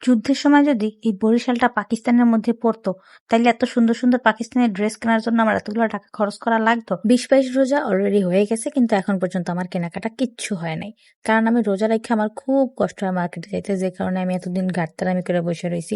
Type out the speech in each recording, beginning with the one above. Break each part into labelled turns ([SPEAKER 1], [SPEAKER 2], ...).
[SPEAKER 1] যুদ্ধের সময় যদি এই বরিশালটা পাকিস্তানের মধ্যে পড়তো, তাইলে এত সুন্দর সুন্দর পাকিস্তানের ড্রেস কেনার জন্য আমার এতগুলো টাকা খরচ করা লাগতো? 20-22 রোজা অলরেডি হয়ে গেছে, কিন্তু এখন পর্যন্ত আমার কেনাকাটা কিচ্ছু হয় নাই। কারণ আমি রোজা রেখে আমার খুব কষ্ট হয় মার্কেটে যাইতে, যে কারণে আমি এতদিন ঘাটতারামি করে বসে রয়েছি।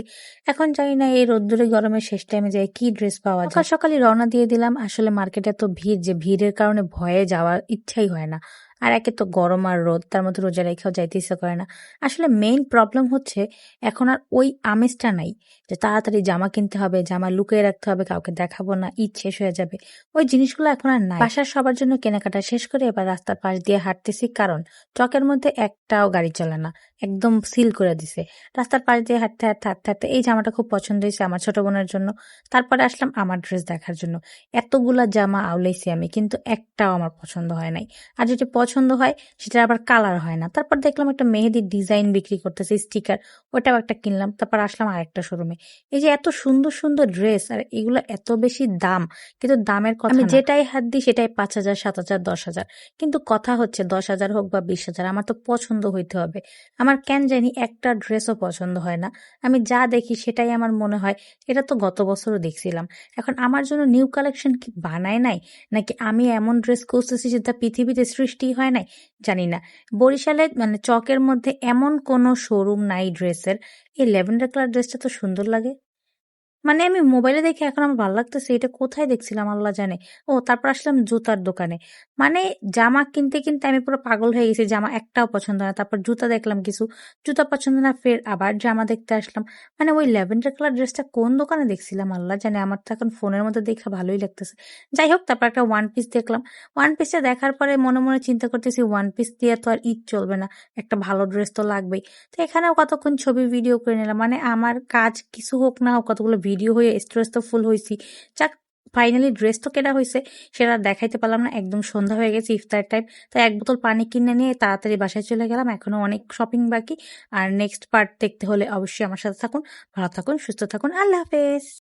[SPEAKER 1] এখন জানি না এই রোদ্দুরে গরমের শেষ টাইমে যাই কি ড্রেস পাওয়া যায়। সকাল সকালই রওনা দিয়ে দিলাম। আসলে মার্কেটে এত ভিড় যে ভিড়ের কারণে ভয়ে যাওয়ার ইচ্ছাই হয় না। আর একে তো গরম আর রোদ, তার মধ্যে রোজা রেখেও যাইতে ইচ্ছা করে না। আসলে মেইন প্রবলেম হচ্ছে এখন আর ওই আমেজটা নাই যে তাড়াতাড়ি জামা কিনতে হবে, জামা লুকিয়ে রাখতে হবে, কাউকে দেখাবো না, ঈদ শেষ হয়ে যাবে। ওই জিনিসগুলো এখন আর নাই। বাসার সবার জন্য কেনাকাটা শেষ করে এবার রাস্তার পাশ দিয়ে হাঁটতেছি, কারণ চকের মধ্যে একটাও গাড়ি চলে না, একদম সিল করে দিছে। রাস্তার পাশ দিয়ে হাঁটতে হাঁটতে হাঁটতে হাঁটতে এই জামাটা খুব পছন্দ হয়েছে আমার ছোট বোনের জন্য। তারপরে আসলাম আমার ড্রেস দেখার জন্য। এতগুলা জামা আউলাইছি আমি, কিন্তু একটাও আমার পছন্দ হয় নাই। আর যেটা পছন্দ হয় সেটা আবার কালার হয় না। তারপর দেখলাম একটা মেহেদির ডিজাইন বিক্রি করতেছে, স্টিকার, ওটাও একটা কিনলাম। তারপর আসলাম আরেকটা শোরুমে। এই যে এত সুন্দর সুন্দর ড্রেস, আর এগুলো এত বেশি দাম, কিন্তু দামের কথা আমি যেটাই হাত দিই সেটাই 5,000, 7,000, 10,000। কিন্তু কথা হচ্ছে 10,000 হোক বা 20,000, আমার তো পছন্দ হইতে হবে। আমার কেন জানি একটা ড্রেসও পছন্দ হয় না। আমি যা দেখি সেটাই আমার মনে হয় এটা তো গত বছরও দেখছিলাম। এখন আমার জন্য নিউ কালেকশন কি বানায় নাই, নাকি আমি এমন ড্রেস খুঁজতেছি যেটা পৃথিবীতে সৃষ্টি হয় নাই, জানি না। বরিশালে মানে চকের মধ্যে এমন কোনো শোরুম নাই ড্রেসের। এই ল্যাভেন্ডার কালার ড্রেসটা তো সুন্দর লাগে। মানে আমি মোবাইলে দেখে এখন আমার ভালো লাগতেছে, এটা কোথায় দেখছিলাম আল্লাহ জানে। ও তারপর আসলাম জুতার দোকানে। মানে জামা কিনতে কিনতে আমি পুরো পাগল হয়ে গেছি, জামা একটাও পছন্দ না। তারপর জুতা দেখলাম কিছু, জুতা পছন্দ না, ফের আবার জামা দেখতে আসলাম। মানে ওই ল্যাভেন্ডার কালার ড্রেসটা কোন দোকানে দেখছিলাম আল্লাহ জানে, আমার তো এখন ফোনের মধ্যে দেখে ভালোই লাগতেছে। যাই হোক, তারপর একটা ওয়ান পিস দেখলাম। ওয়ান পিসটা দেখার পরে মনে মনে চিন্তা করতেছি ওয়ান পিস দিয়ে তো আর ঈদ চলবে না, একটা ভালো ড্রেস তো লাগবেই। তো এখানেও কতক্ষণ ছবি ভিডিও করে নিলাম, মানে আমার কাজ কিছু হোক না হোক কতগুলো ভিডিও হয়ে স্ট্রেস তো ফুল হয়েছি। যাক, ফাইনালি ড্রেস তো কেনা হয়েছে, সেটা আর দেখাইতে পারলাম না। একদম সন্ধ্যা হয়ে গেছে, ইফতার টাইম। তাই এক বোতল পানি কিনে নিয়ে তাড়াতাড়ি বাসায় চলে গেলাম। এখনো অনেক শপিং বাকি। আর নেক্সট পার্ট দেখতে হলে অবশ্যই আমার সাথে থাকুন। ভালো থাকুন, সুস্থ থাকুন, আল্লাহ হাফেজ।